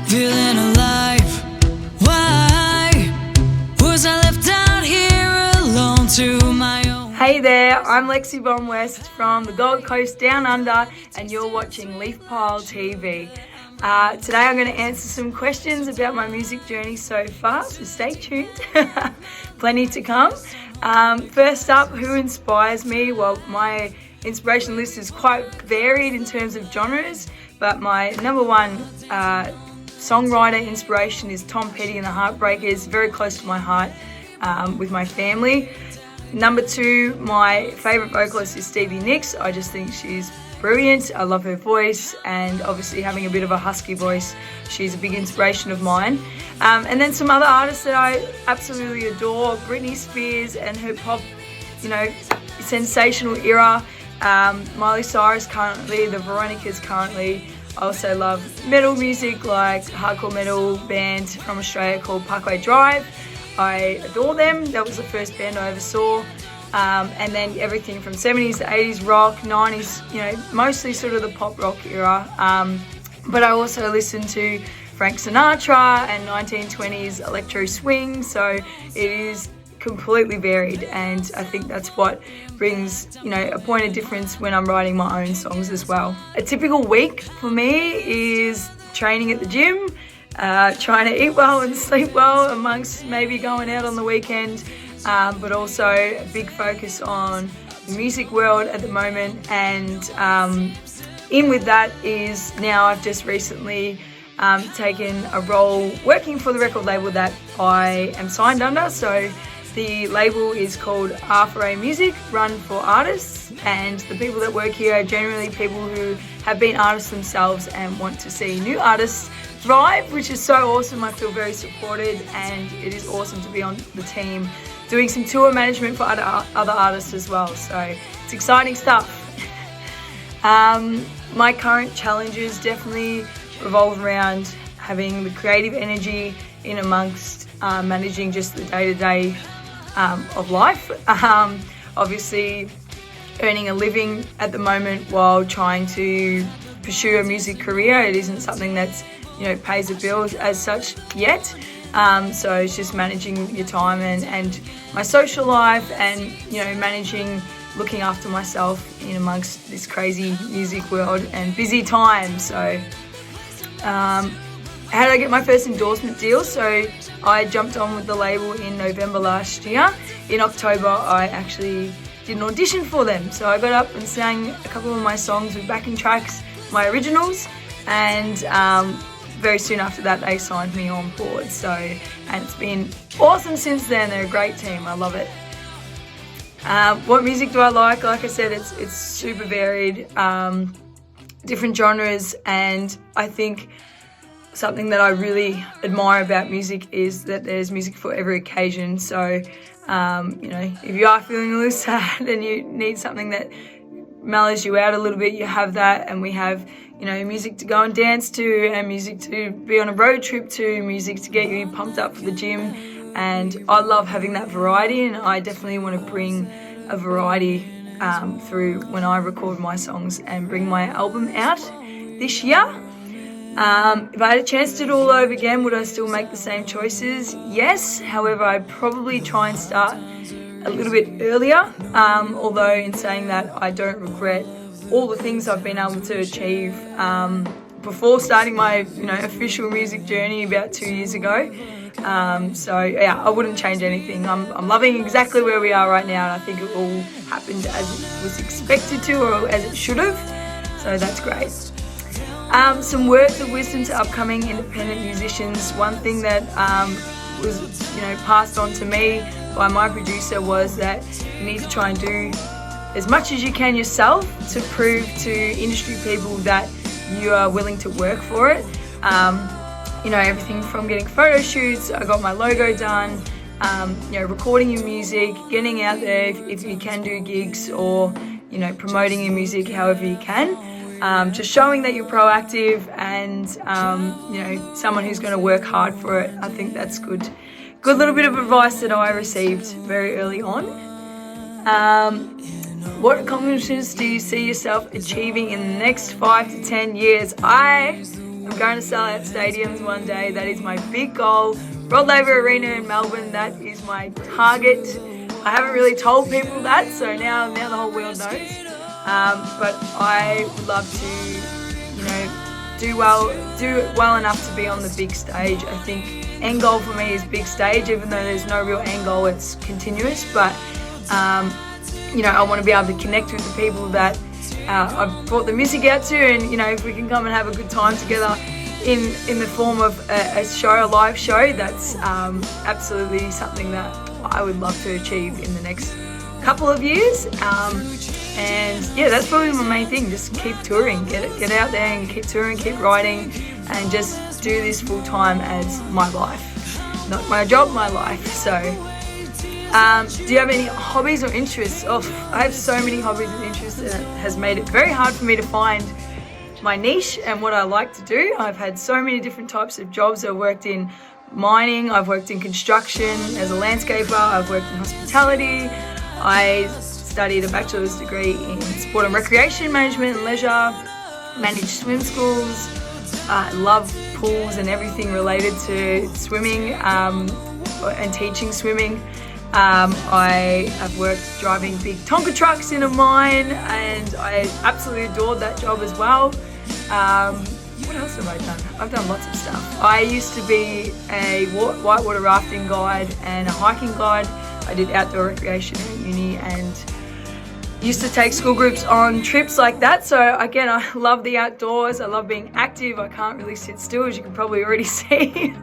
feeling alive. Why was I left out here alone to my own? Hey there, I'm Lexi Von West from the Gold Coast Down Under, and you're watching Leaf Pile TV. Today I'm going to answer some questions about my music journey so far, so stay tuned. Plenty to come. First up, who inspires me? Well, my inspiration list is quite varied in terms of genres, but my number one songwriter inspiration is Tom Petty and the Heartbreakers, very close to my heart with my family. Number two, my favourite vocalist is Stevie Nicks. I just think she's brilliant. I love her voice, and obviously having a bit of a husky voice, she's a big inspiration of mine. And then some other artists that I absolutely adore, Britney Spears and her pop, sensational era. Miley Cyrus currently, the Veronicas currently. I also love metal music, like hardcore metal band from Australia called Parkway Drive. I adore them. That was the first band I ever saw. And then everything from 70s to 80s rock, 90s, mostly sort of the pop rock era. But I also listen to Frank Sinatra and 1920s electro swing, so it is completely varied, and I think that's what brings, a point of difference when I'm writing my own songs as well. A typical week for me is training at the gym, trying to eat well and sleep well amongst maybe going out on the weekend, but also a big focus on the music world at the moment, and in with that is now I've just recently taken a role working for the record label that I am signed under. So the label is called R4A Music, run for artists, and the people that work here are generally people who have been artists themselves and want to see new artists thrive, which is so awesome. I feel very supported, and it is awesome to be on the team doing some tour management for other artists as well. So it's exciting stuff. My current challenges definitely revolve around having the creative energy in amongst managing just the day-to-day of life. Obviously earning a living at the moment while trying to pursue a music career. It isn't something that's pays the bills as such yet. So it's just managing your time and my social life, and managing, looking after myself in amongst this crazy music world and busy time. So how did I get my first endorsement deal? So I jumped on with the label in November last year. In October, I actually did an audition for them. So I got up and sang a couple of my songs with backing tracks, my originals, and very soon after that, they signed me on board. And it's been awesome since then. They're a great team. I love it. What music do I like? Like I said, it's super varied, different genres, and I think something that I really admire about music is that there's music for every occasion. So, if you are feeling a little sad and you need something that mellows you out a little bit, you have that, and we have, music to go and dance to, and music to be on a road trip to, music to get you pumped up for the gym. And I love having that variety, and I definitely want to bring a variety through when I record my songs and bring my album out this year. If I had a chance to do it all over again, would I still make the same choices? Yes. However, I'd probably try and start a little bit earlier. Although in saying that, I don't regret all the things I've been able to achieve before starting my official music journey about 2 years ago. I wouldn't change anything. I'm loving exactly where we are right now, and I think it all happened as it was expected to, or as it should have. So that's great. Some words of wisdom to upcoming independent musicians. One thing that was passed on to me by my producer was that you need to try and do as much as you can yourself to prove to industry people that you are willing to work for it. Everything from getting photo shoots, I got my logo done, recording your music, getting out there if you can do gigs, or promoting your music however you can. Just showing that you're proactive and someone who's going to work hard for it. I think that's good little bit of advice that I received very early on. What accomplishments do you see yourself achieving in the next 5 to 10 years? I I'm going to sell out stadiums one day. That is my big goal. Rod Laver Arena in Melbourne, that is my target. I haven't really told people that, so now the whole world knows. But I would love to, do well enough to be on the big stage. I think end goal for me is big stage, even though there's no real end goal, it's continuous. But I want to be able to connect with the people that I've brought the music out to, and if we can come and have a good time together in the form of a live show, that's absolutely something that I would love to achieve in the next couple of years. And yeah, that's probably my main thing. Just keep touring, get out there and keep touring, keep writing, and just do this full time as my life, not my job, my life. So. Do you have any hobbies or interests? I have so many hobbies and interests, and it has made it very hard for me to find my niche and what I like to do. I've had so many different types of jobs. I've worked in mining, I've worked in construction as a landscaper, I've worked in hospitality. I studied a bachelor's degree in sport and recreation management and leisure, managed swim schools. I love pools and everything related to swimming and teaching swimming. I have worked driving big Tonka trucks in a mine, and I absolutely adored that job as well. What else have I done? I've done lots of stuff. I used to be a whitewater rafting guide and a hiking guide. I did outdoor recreation at uni and used to take school groups on trips like that. So again, I love the outdoors. I love being active. I can't really sit still, as you can probably already see.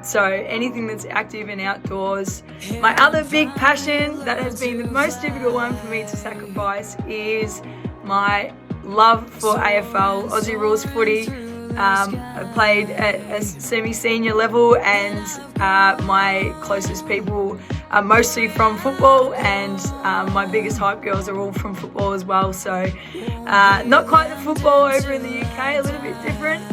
So anything that's active and outdoors. My other big passion that has been the most difficult one for me to sacrifice is my love for AFL, Aussie Rules footy. I played at a semi-senior level, and my closest people are mostly from football, and my biggest hype girls are all from football as well. So not quite the football over in the UK, a little bit different,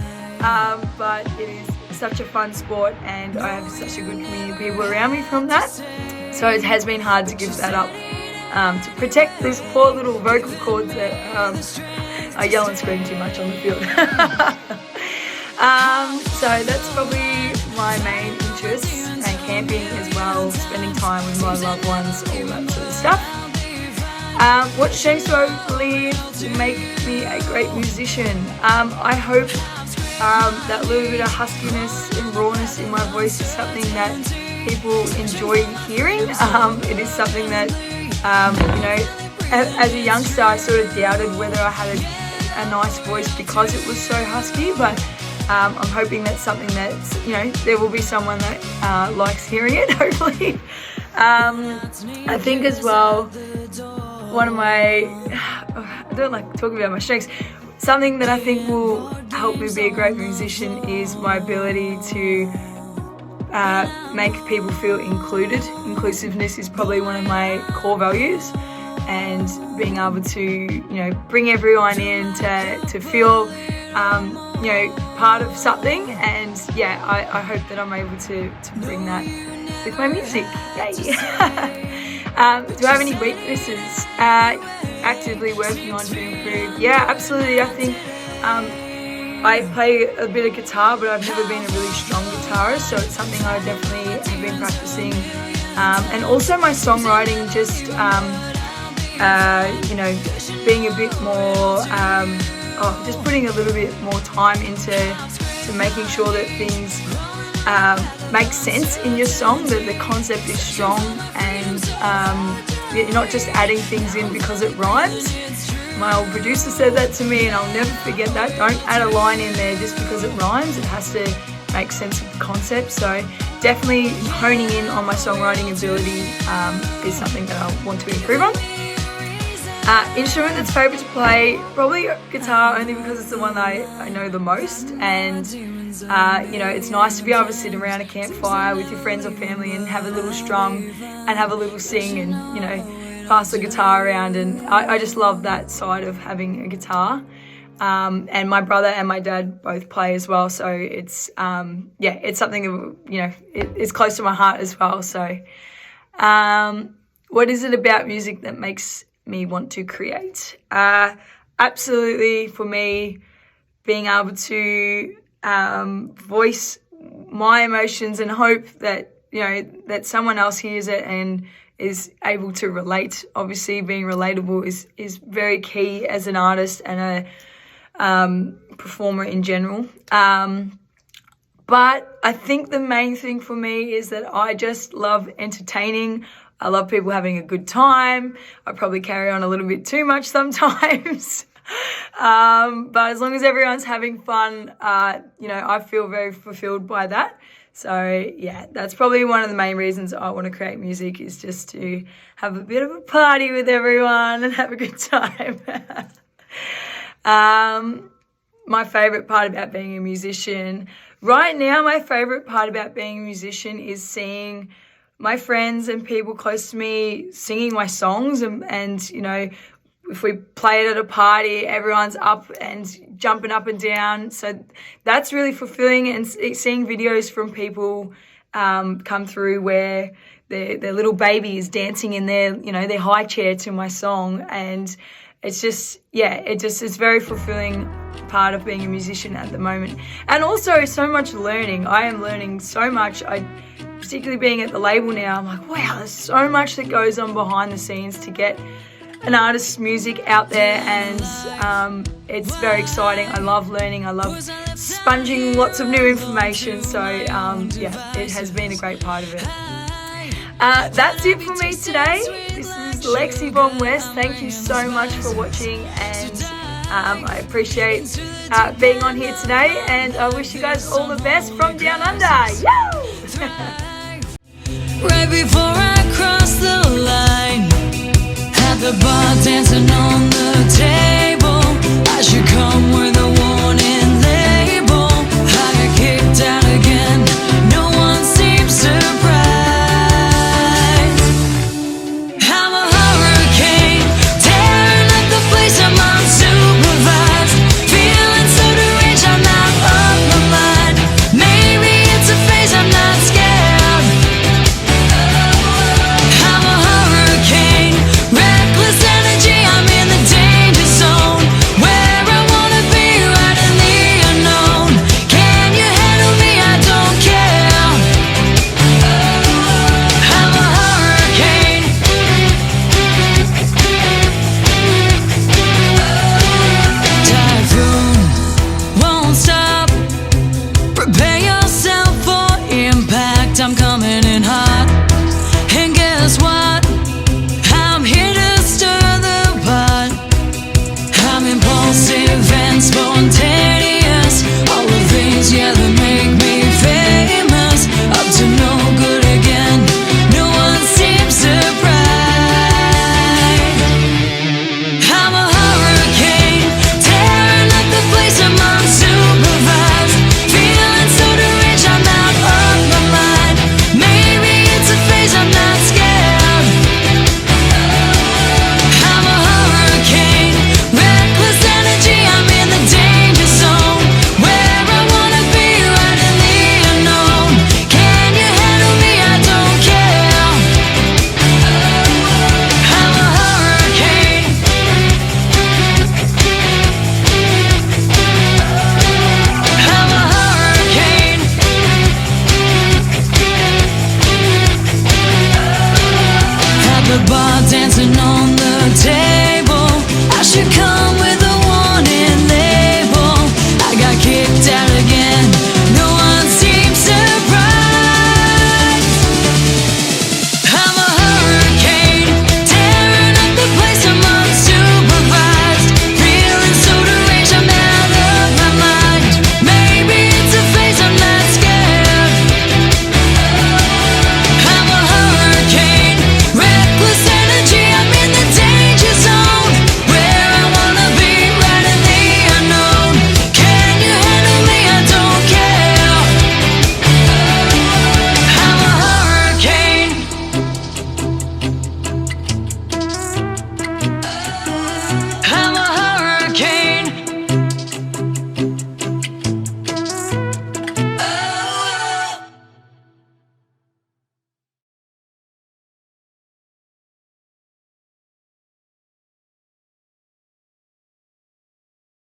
but it is such a fun sport, and I have such a good community of people around me from that. So it has been hard to give that up to protect these poor little vocal cords that I yell and scream too much on the field. So that's probably my main interests, and camping as well, spending time with my loved ones, all that sort of stuff. What shapes do I believe to make me a great musician? I hope that little bit of huskiness and rawness in my voice is something that people enjoy hearing. It is something that, as a youngster, I sort of doubted whether I had a nice voice because it was so husky, but I'm hoping that's something that, there will be someone that likes hearing it, hopefully. I think as well, one of my, I don't like talking about my strengths, something that I think will help me be a great musician is my ability to make people feel included. Inclusiveness is probably one of my core values, and being able to, bring everyone in to feel, part of something. And yeah, I hope that I'm able to bring that with my music. Yay! Do I have any weaknesses? Actively working on to improve. Yeah, absolutely. I think I play a bit of guitar, but I've never been a really strong guitarist, so it's something I definitely have been practicing. And also my songwriting, just being a bit more, just putting a little bit more time into making sure that things make sense in your song, that the concept is strong, and you're not just adding things in because it rhymes. My old producer said that to me, and I'll never forget that. Don't add a line in there just because it rhymes. It has to make sense of the concept. So definitely honing in on my songwriting ability is something that I want to improve on. Instrument that's favourite to play, probably guitar, only because it's the one I know the most. And it's nice to be able to sit around a campfire with your friends or family and have a little strum and have a little sing and, pass the guitar around. And I just love that side of having a guitar. And my brother and my dad both play as well. So it's, it's something, it's close to my heart as well. So what is it about music that makes me want to create? Absolutely, for me, being able to voice my emotions and hope that, that someone else hears it and is able to relate. Obviously, being relatable is very key as an artist and a performer in general. But I think the main thing for me is that I just love entertaining. I love people having a good time. I probably carry on a little bit too much sometimes. But as long as everyone's having fun, I feel very fulfilled by that. So yeah, that's probably one of the main reasons I want to create music, is just to have a bit of a party with everyone and have a good time. My favourite part about being a musician right now, my favourite part about being a musician is seeing my friends and people close to me singing my songs, and if we play it at a party, everyone's up and jumping up and down. So that's really fulfilling, and seeing videos from people come through where their little baby is dancing in their high chair to my song, and it's just, it's very fulfilling part of being a musician at the moment. And also so much learning. I am learning so much. Particularly being at the label now, I'm like, wow, there's so much that goes on behind the scenes to get an artist's music out there, and it's very exciting. I love learning. I love sponging lots of new information. So it has been a great part of it. That's it for me today. This is Lexi Von West. Thank you so much for watching, and I appreciate being on here today, and I wish you guys all the best from down under. Yo! Right before I cross the line, at the bar dancing on the table, I should come where the